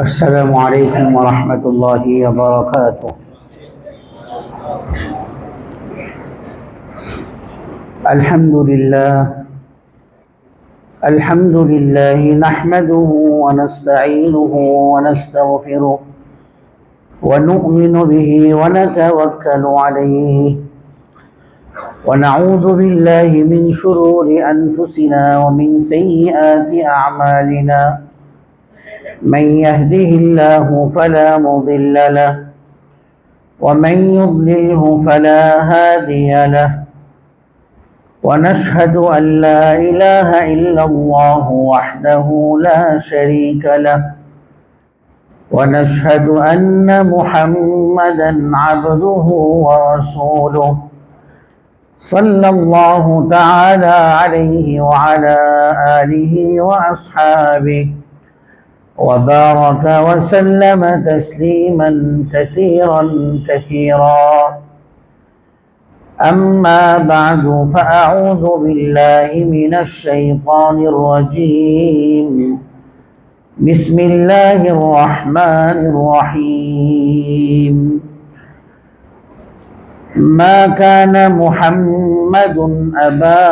السلام عليكم ورحمة الله وبركاته. الحمد لله نحمده ونستعينه ونستغفره ونؤمن به ونتوكل عليه ونعوذ بالله من شرور أنفسنا ومن سيئات أعمالنا. من يهده الله فلا مضل له ومن يضلله فلا هادي له، ونشهد أن لا إله إلا الله وحده لا شريك له، ونشهد أن محمدا عبده ورسوله صلى الله تعالى عليه وعلى آله وأصحابه وبارك وسلم تسليما كثيرا كثيرا. أما بعد، فأعوذ بالله من الشيطان الرجيم. بسم الله الرحمن الرحيم. ما كان محمد أبا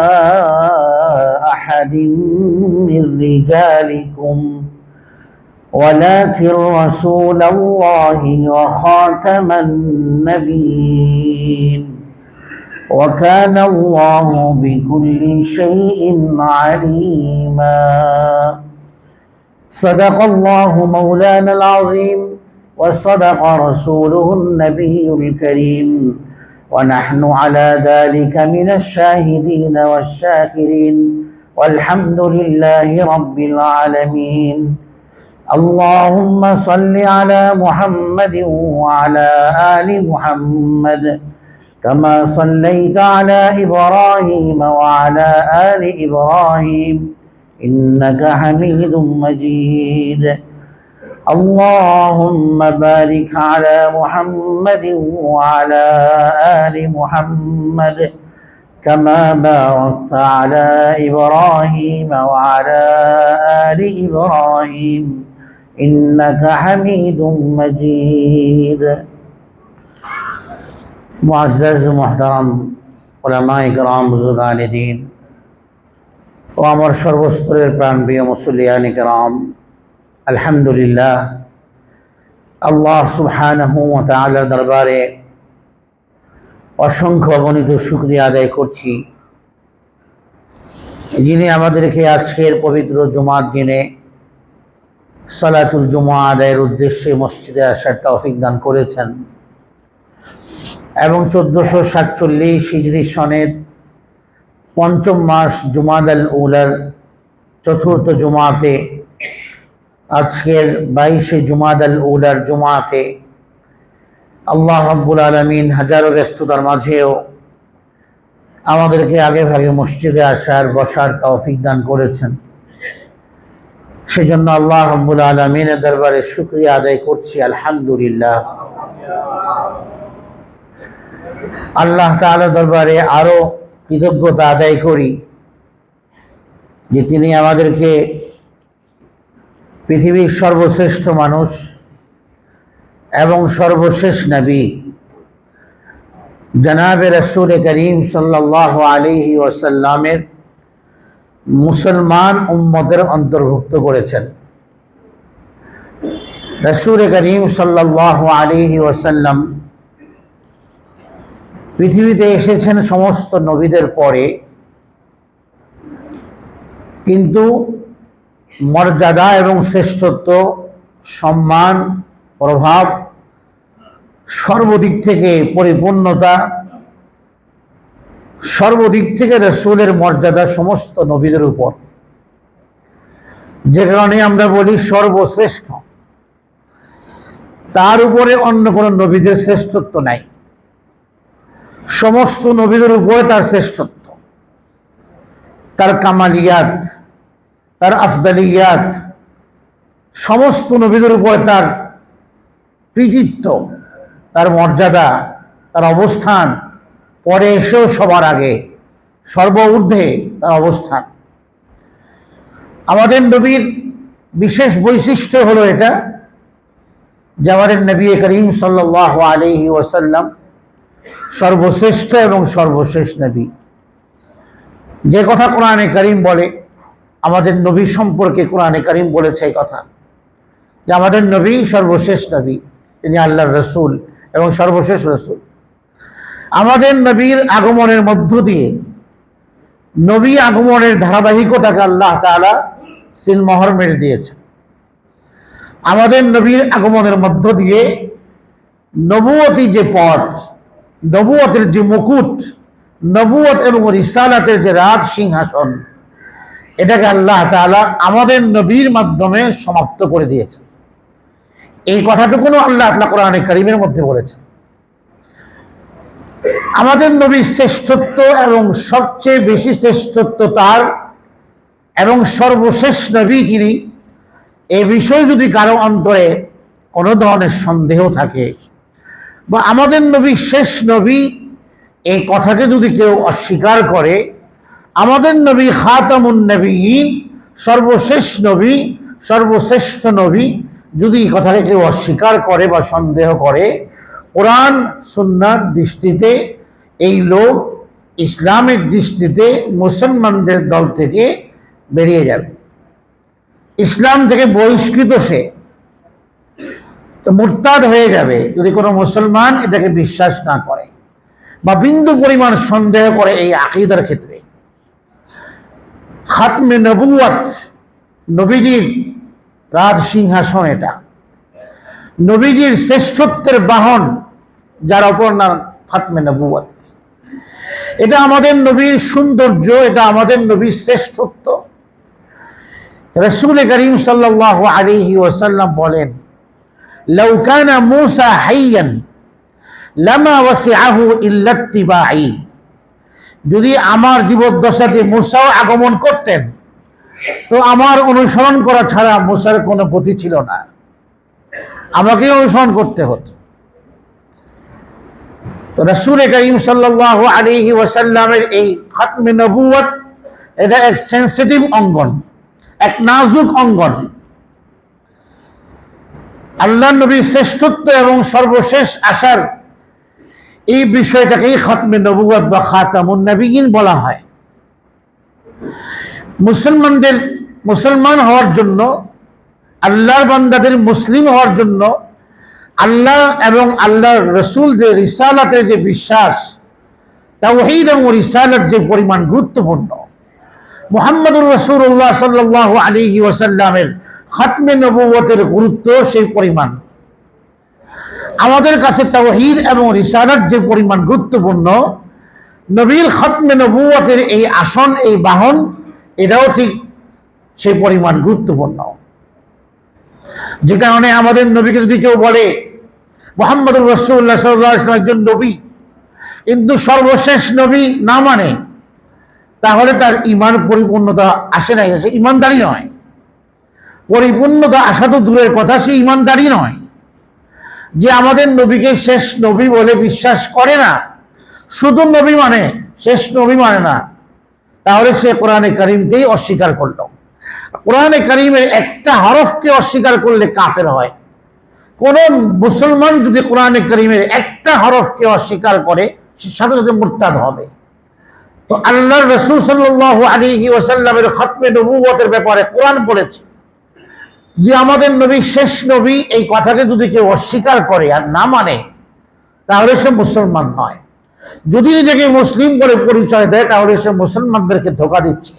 أحد من رجالكم ولكن رسول الله وخاتم النبيين، وكان الله بكل شيء عليما. صدق الله مولانا العظيم وصدق رسوله النبي الكريم، ونحن على ذلك من الشاهدين والشاكرين، والحمد لله رب العالمين. اللهم صل على محمد وعلى آل محمد كما صليت على إبراهيم وعلى آل إبراهيم إنك حميد مجيد. اللهم بارك على محمد وعلى آل محمد كما باركت على إبراهيم وعلى آل إبراهيم إنك حميد مجيد. मुअज़्ज़ज़ मुहतरम उलमाए किराम बुज़ुर्गान दीन ও আমার সর্বস্তরের প্রাণপ্রিয় মুসল্লিয়ান কিরাম, আলহামদুলিল্লাহ, আল্লাহ সুবহানাহু ওয়া তাআলার দরবারে অসংখ্য অগণিত শুকরিয়া আদায় করছি, যিনি আমাদেরকে আজকের পবিত্র জুমার দিনে সালাতুল জুমা আদায়ের উদ্দেশ্যে মসজিদে আসার তৌফিক দান করেছেন এবং 1447 হিজরি সনের পঞ্চম মাস জুমাদাল উলার চতুর্থ জুমাতে, আজকের 22 জুমাদাল উলার জুমাতে আল্লাহ রাব্বুল আলামিন হাজারো ব্যস্ততার মাঝেও আমাদেরকে আগে ভাগে মসজিদে আসার বসার তৌফিক দান করেছেন। সেজন্য আল্লাহ রাব্বুল আলামিনের দরবারে শুকরিয়া আদায় করছি, আলহামদুলিল্লাহ। আল্লাহ তাআলার দরবারে আরো কৃতজ্ঞতা আদায় করি যে তিনি আমাদেরকে পৃথিবীর সর্বশ্রেষ্ঠ মানুষ এবং সর্বশেষ নবী জনাবে রাসূল করিম সাল্লাল্লাহু আলাইহি ওয়াসাল্লামের মুসলমান উম্মতের অন্তর্ভুক্ত করেছেন। রাসূল করিম সাল্লাল্লাহু আলাইহি ওয়াসাল্লাম পৃথিবীতে এসেছেন সমস্ত নবীদের পরে, কিন্তু মর্যাদা এবং শ্রেষ্ঠত্ব, সম্মান, প্রভাব, সর্বদিক থেকে পরিপূর্ণতা, সর্বদিক থেকে রাসূলের মর্যাদা সমস্ত নবীদের উপর, যে কারণে আমরা বলি সর্বশ্রেষ্ঠ। তার উপরে অন্য কোনো নবীদের শ্রেষ্ঠত্ব নাই, সমস্ত নবীদের উপরে তার শ্রেষ্ঠত্ব, তার কামালিয়াত, তার আফদালিয়াত, সমস্ত নবীদের উপরে তার কৃতিত্ব, তার মর্যাদা, তার অবস্থান পরে এসেও সবার আগে সর্ব ঊর্ধ্বে তার অবস্থান। আমাদের নবীর বিশেষ বৈশিষ্ট্য হলো এটা যে আমাদের নবী করিম সাল্লাল্লাহু আলাইহি ওয়াসাল্লাম সর্বশ্রেষ্ঠ এবং সর্বশেষ নবী। যে কথা কোরআনে কারীম বলে, আমাদের নবী সম্পর্কে কোরআনে কারীম বলেছে এই কথা যে আমাদের নবী সর্বশেষ নবী, তিনি আল্লাহর রসুল এবং সর্বশেষ রসুল। আমাদের নবীর আগমনের মধ্য দিয়ে নবী আগমনের ধারাবাহিকতাকে আল্লাহ তাআলা সিলমোহর মেরে দিয়েছে। আমাদের নবীর আগমনের মধ্য দিয়ে নবুয়তি যে পথ, নবুয়তের যে মুকুট, নবুয়ত এবং রিসালাতের যে রাজ সিংহাসন, এটাকে আল্লাহ তাআলা আমাদের নবীর মাধ্যমে সমাপ্ত করে দিয়েছে। এই কথাটুকুনো আল্লাহ তাআলা কোরআনে কারীমের মধ্যে বলেছেন। আমাদের নবীর শ্রেষ্ঠত্ব এবং সবচেয়ে বেশি শ্রেষ্ঠত্ব তার এবং সর্বশেষ নবী তিনি, এ বিষয়ে যদি কারো অন্তরে কোনো ধরনের সন্দেহ থাকে বা আমাদের নবী শেষ নবী এই কথাকে যদি কেউ অস্বীকার করে, আমাদের নবী খাতামুন নবীয়িন, সর্বশেষ নবী, সর্বশ্রেষ্ঠ নবী, যদি এই কথাকে কেউ অস্বীকার করে বা সন্দেহ করে, কোরআন সুন্নাহর দৃষ্টিতে এই লোক ইসলামের দৃষ্টিতে মুসলমানদের দল থেকে বেরিয়ে যাবে, ইসলাম থেকে বহিষ্কৃত, সে তো মুরতাদ হয়ে যাবে যদি কোনো মুসলমান এটাকে বিশ্বাস না করে বা বিন্দু পরিমাণ সন্দেহ করে এই আকীদার ক্ষেত্রে। খাতমে নবুয়ত, নবীজির রাজ সিংহাসন, এটা নবীজির শ্রেষ্ঠত্বের বাহন, যার অপর নাম খাতমে নবুয়ত। এটা আমাদের নবীর সৌন্দর্য, এটা আমাদের নবীর শ্রেষ্ঠত্ব। রাসূল করিম সাল্লাল্লাহু আলাইহি ওয়াসাল্লাম বলেন, লাউ কানা মূসা হাইয়ান লামা ওয়াসিআহু ইল্লা ইত্তিবাঈ। যদি আমার জীবদ্দশাতে মূসাও আগমন করতেন তো আমার অনুসরণ করা ছাড়া মূসার কোনো গতি ছিল না, আমাকে অনুসরণ করতে হতো। তো রাসূল করিম সাল্লাল্লাহু আলাইহি ওয়াসাল্লামের এই খাতমে নবুয়ত, এটা এক সেনসিটিভ অঙ্গন, এক নাজুক অঙ্গন। আল্লাহ নবীর শ্রেষ্ঠত্ব এবং সর্বশেষ আসার এই বিষয়টাকেই খাতমে নবুয়ত বা খাতামুন নবিয়িন বলা হয়। মুসলমানদের মুসলমান হওয়ার জন্য, আল্লাহর বান্দাদের মুসলিম হওয়ার জন্য আল্লাহ এবং আল্লাহর রসুল যে রিসালাতের যে বিশ্বাস, তাওহীদ এবং রিসালাত যে পরিমাণ গুরুত্বপূর্ণ, মুহাম্মদুর রাসূলুল্লাহ সাল্লাল্লাহু আলাইহি ওয়াসাল্লামের খাতমে নবুয়তের গুরুত্ব সেই পরিমাণ। আমাদের কাছে তাওহীদ এবং রিসালাত যে পরিমাণ গুরুত্বপূর্ণ, নবীর খাতমে নবুয়তের এই আসন, এই বাহন, এটাও ঠিক সেই পরিমাণ গুরুত্বপূর্ণ। যে কারণে আমাদের নবীকে যদি কেউ বলে মুহাম্মদুর রাসূলুল্লাহ সাল্লাল্লাহু আলাইহি ওয়াসাল্লাম একজন নবী কিন্তু সর্বশেষ নবী না মানে, তাহলে তার ঈমান পরিপূর্ণতা আসে নাই, সে ঈমানদারি নয়। পরিপূর্ণতা আসা তো দূরের কথা, সে ঈমানদারি নয়। যে আমাদের নবীকে শেষ নবী বলে বিশ্বাস করে না, শুধু নবী মানে, শেষ নবী মানে না, তাহলে সে কোরআনে কারীমকেই অস্বীকার করল। কোরআনে কারীমের একটা হরফকে অস্বীকার করলে কাফের হয়। কোন মুসলমান যদি কোরআনে কারীমের একটা হরফকে অস্বীকার করে, সে সাথে সাথে মুরতাদ হবে। তো আল্লাহর রাসূল সাল্লাল্লাহু আলাইহি ওয়াসাল্লামের খাতমে নবুয়তের ব্যাপারে কোরআন বলেছে যে আমাদের নবী শেষ নবী, এই কথাকে যদি কেউ অস্বীকার করে আর না মানে, তাহলে সে মুসলমান নয়। যদি নিজেকে মুসলিম বলে পরিচয় দেয়, তাহলে সে মুসলমানদেরকে ধোঁকা দিচ্ছে,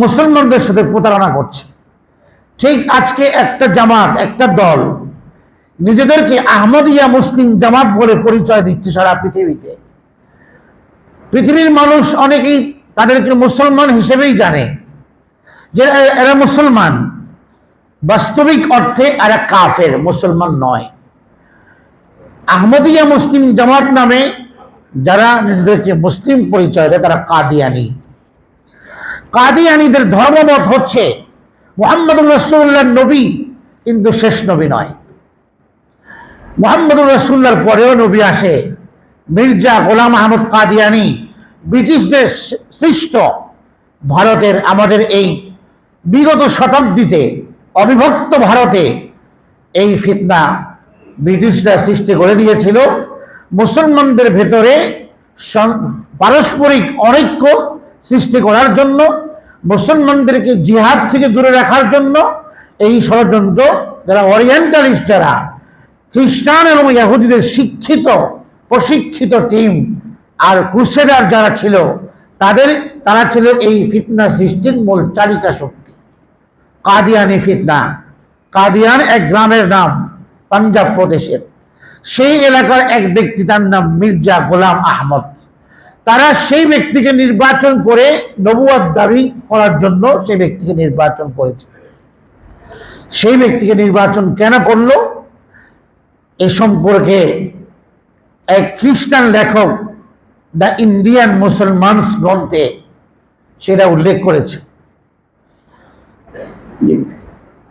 মুসলমানদের সাথে প্রতারণা করছে। ঠিক আজকে একটা জামাত, একটা দল নিজেদেরকে আহমদিয়া মুসলিম জামাত বলে পরিচয় দিচ্ছে সারা পৃথিবীতে। পৃথিবীর মানুষ অনেকেই তাদেরকে মুসলমান হিসেবেই জানে, যে এরা মুসলমান, বাস্তবিক অর্থে এরা কাফের, মুসলমান নয়। আহমদিয়া মুসলিম জামাত নামে যারা নিজেদেরকে মুসলিম পরিচয় দেয়, তারা কাদিয়ানি। কাদিয়ানিদের ধর্মমত হচ্ছে মুহাম্মদুর রাসূলুল্লাহ নবী কিন্তু শেষ নবী নয়। মুহাম্মদুর রাসূলুল্লাহর পরেও নবী আসে। মির্জা গোলাম আহমদ কাদিয়ানি ব্রিটিশদের সৃষ্ট ভারতের, আমাদের এই বিগত শতাব্দীতে অবিভক্ত ভারতে এই ফিতনা ব্রিটিশরা সৃষ্টি করে দিয়েছিল মুসলমানদের ভেতরে পারস্পরিক অনৈক্য সৃষ্টি করার জন্য, মুসলমানদেরকে জিহাদ থেকে দূরে রাখার জন্য এই ষড়যন্ত্র যারা ওরিয়েন্টালিস্ট, যারা খ্রিস্টান এবং ইহুদিদের শিক্ষিত প্রশিক্ষিত টিম আর ক্রুসেডার যারা ছিল, তারা ছিল এই ফিতনা সৃষ্টির মূল চালিকা শক্তি। কাদিয়ানি ফিতনা, কাদিয়ান এক গ্রামের নাম পাঞ্জাব প্রদেশের। সেই এলাকার এক ব্যক্তি, তার নাম মির্জা গোলাম আহমদ। তারা সেই ব্যক্তিকে নির্বাচন করে নবুয়ত দাবি করার জন্য সেই ব্যক্তিকে নির্বাচন করেছে। সেই ব্যক্তিকে নির্বাচন কেন করলো এ সম্পর্কে এক খ্রিস্টান লেখক দ্য ইন্ডিয়ান মুসলমানস গ্রন্থে সেটা উল্লেখ করেছে।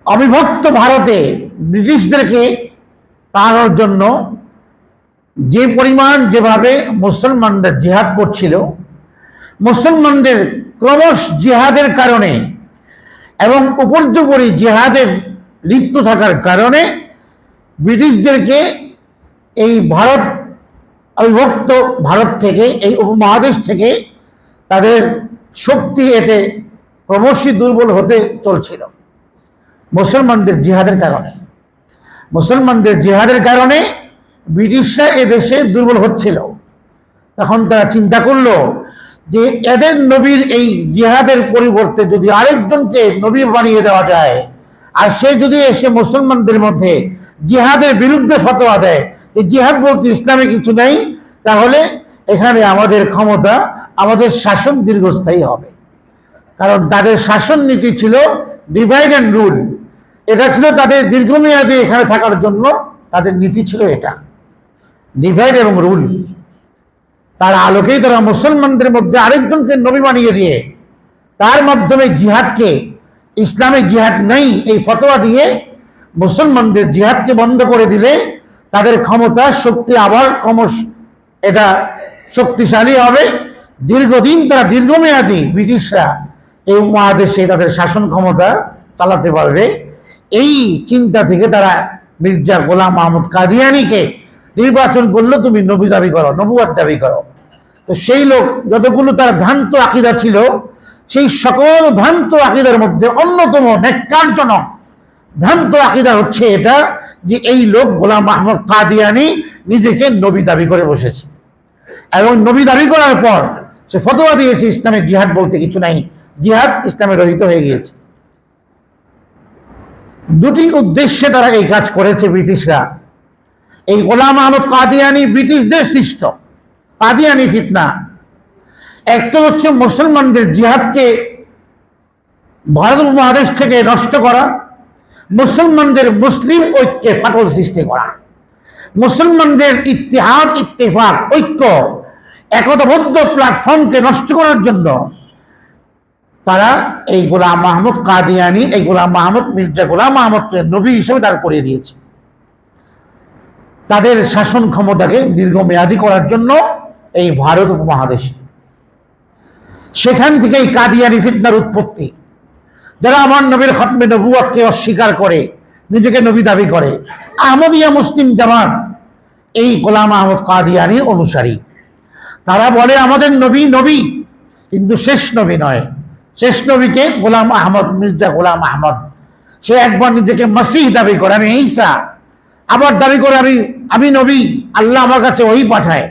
অবিভক্ত ভারতে ব্রিটিশদেরকে তাড়ানোর জন্য যে পরিমাণ যেভাবে মুসলমানদের জিহাদ করছিল, মুসলমানদের ক্রমশ জিহাদের কারণে এবং উপর্যুপরি জিহাদের লিপ্ত থাকার কারণে ব্রিটিশদেরকে এই ভারত, অবিভক্ত ভারত থেকে, এই উপমহাদেশ থেকে তাদের শক্তি এতে ক্রমশই দুর্বল হতে চলছিল মুসলমানদের জিহাদের কারণে। মুসলমানদের জিহাদের কারণে ব্রিটিশরা এদেশে দুর্বল হচ্ছিল। তখন তারা চিন্তা করলো যে এদের নবীর এই জিহাদের পরিবর্তে যদি আরেকজনকে নবী বানিয়ে দেওয়া যায়, আর সে যদি এসে মুসলমানদের মধ্যে জিহাদের বিরুদ্ধে ফতোয়া দেয় যে জিহাদ বলতে ইসলামে কিছু নেই, তাহলে এখানে আমাদের ক্ষমতা, আমাদের শাসন দীর্ঘস্থায়ী হবে। কারণ তাদের শাসন নীতি ছিল ডিভাইড অ্যান্ড রুল। এটা ছিল তাদের দীর্ঘমেয়াদী এখানে থাকার জন্য তাদের নীতি ছিল এটা, ডিভাইড এবং রুল। তার আলোকেই তারা মুসলমানদের মধ্যে আরেকজনকে নবী বানিয়ে দিয়ে তার মাধ্যমে জিহাদকে, ইসলামে জিহাদ নেই এই ফতোয়া দিয়ে মুসলমানদের জিহাদকে বন্ধ করে দিলে তাদের ক্ষমতা শক্তি আবার ক্রমশ এটা শক্তিশালী হবে। দীর্ঘদিন তারা, দীর্ঘমেয়াদী ব্রিটিশরা এই মহাদেশে তাদের শাসন ক্ষমতা চালাতে পারবে। এই চিন্তা থেকে তারা মির্জা গোলাম আহমদ কাদিয়ানিকে নির্বাচন করলো, তুমি নবী দাবি করো, নবুয়ত দাবি করো। তো সেই লোক যতগুলো তার ভ্রান্ত আকীদা ছিল, সেই সকল ভ্রান্ত আকীদার মধ্যে অন্যতম ন্যাক্কারজনক ভ্রান্ত আকীদা হচ্ছে এটা যে এই লোক গোলাম আহমদ কাদিয়ানি নিজেকে নবী দাবি করে বসেছে, এবং নবী দাবি করার পর সে ফতোয়া দিয়েছে ইসলামে জিহাদ বলতে কিছু নাই, জিহাদ ইসলামে রহিত হয়ে গিয়েছে। দুটি উদ্দেশ্যে তারা এই কাজ করেছে ব্রিটিশরা। এই গোলাম আহমদ কাদিয়ানি ব্রিটিশদের সৃষ্ট কাদিয়ানি ফিতনা। একটা হচ্ছে মুসলমানদের জিহাদকে ভারত উপমহাদেশ থেকে নষ্ট করা, মুসলমানদের মুসলিম ঐক্যে ফাটল সৃষ্টি করা, মুসলমানদের ইত্তেহাদ, ইত্তেফাক, ঐক্য, একতাবদ্ধ প্ল্যাটফর্মকে নষ্ট করার জন্য তারা এই গোলাম আহমদ কাদিয়ানি, এই গোলাম আহমদ, মির্জা গোলাম আহমদকে নবী হিসেবে দাঁড় করিয়ে দিয়েছে তাদের শাসন ক্ষমতাকে দীর্ঘমেয়াদী করার জন্য এই ভারত উপমহাদেশে। সেখান থেকে এই কাদিয়ানি ফিতনার উৎপত্তি। যারা আমার নবীর খতমে নবুয়তকে অস্বীকার করে, নিজেকে নবী দাবি করে, আহমদিয়া মুসলিম জামাত এই গোলাম আহমদ কাদিয়ানির অনুসারী। তারা বলে আমাদের নবী নবী, কিন্তু শেষ নবী নয়। শেষ নবীকে গোলাম আহমদ, মির্জা গোলাম আহমদ, সে একবার নিজেকে মসিহ দাবি করে, আমি ঈসা, আবার দাবি করে আমি নবী, আল্লাহ আমার কাছে ওই পাঠায়,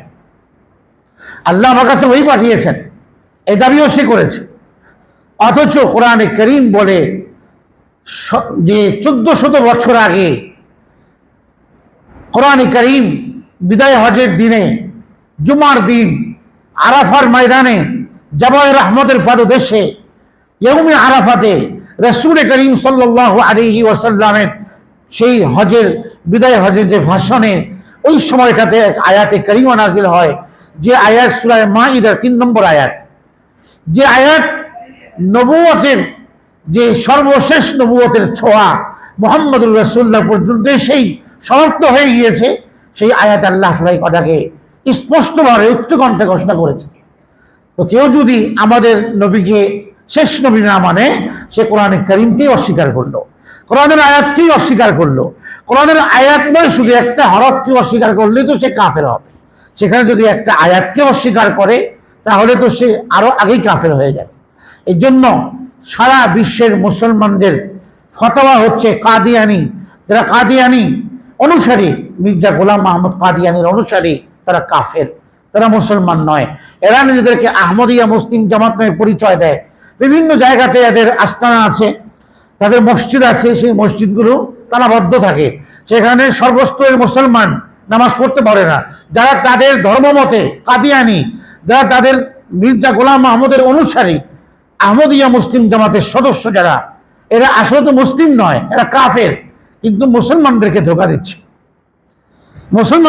আল্লাহ আমার কাছে ওই পাঠিয়েছেন, এই দাবিও সে করেছে। অথচ কোরআনে করিম বলে যে 1400 বছর আগে কোরআনে করিম বিদায় হজের দিনে, জুমার দিন, আরাফার ময়দানে, জাবায়ে রহমতের পাদদেশে, ইয়ৌমে আরাফাতে রাসূল করিম সাল্লাল্লাহু আলাইহি ওয়াসাল্লামের সেই হজের, বিদায় হজের যে ভাষণে, ওই সময়টাতে এক আয়াতে কারিমা নাজিল হয়, যে আয়াত সূরা মাইদার 3 নম্বর আয়াত, যে আয়াত নবুয়তের, যে সর্বশেষ নবুয়তের ছোঁয়া মুহাম্মদুর রাসূলুল্লাহ পর্যন্ত সেই সমাপ্ত হয়ে গিয়েছে। সেই আয়াত আল্লাহ তাআলা কথাকে স্পষ্টভাবে উচ্চকণ্ঠে ঘোষণা করেছে। তো কেউ যদি আমাদের নবীকে শেষ নবী না মানে, সে কোরআনে কারিমকেই অস্বীকার করলো, কোরআনের আয়াতকেই অস্বীকার করলো, কোরআনের আয়াত নয়, শুধু একটা হরফকে অস্বীকার করলেই তো সে কাফের হবে। সেখানে যদি একটা আয়াতকে অস্বীকার করে তাহলে তো সে আরো আগেই কাফের হয়ে যাবে। এই জন্য সারা বিশ্বের মুসলমানদের ফতোয়া হচ্ছে কাদিয়ানি, যারা কাদিয়ানি অনুসারী, মির্জা গোলাম মাহমুদ কাদিয়ানির অনুসারী, তারা কাফের, তারা মুসলমান নয়। এরা নিজেদেরকে আহমদিয়া মুসলিম জামাত নামে পরিচয় দেয়। বিভিন্ন জায়গাতে এদের আস্তানা আছে, তাদের মসজিদ আছে, সেই মসজিদগুলো তালাবদ্ধ থাকে, সেখানে সর্বস্তরের মুসলমান নামাজ পড়তে পারে না। যারা তাদের ধর্মমতে কাদিয়ানি, যারা তাদের মির্জা গোলাম মাহমুদের অনুসারী, আহমদিয়া মুসলিম জামাতের সদস্য যারা, এরা আসলে তো মুসলিম নয়, এরা কাফের, কিন্তু মুসলমানদেরকে ধোঁকা দিচ্ছে। মুসলমান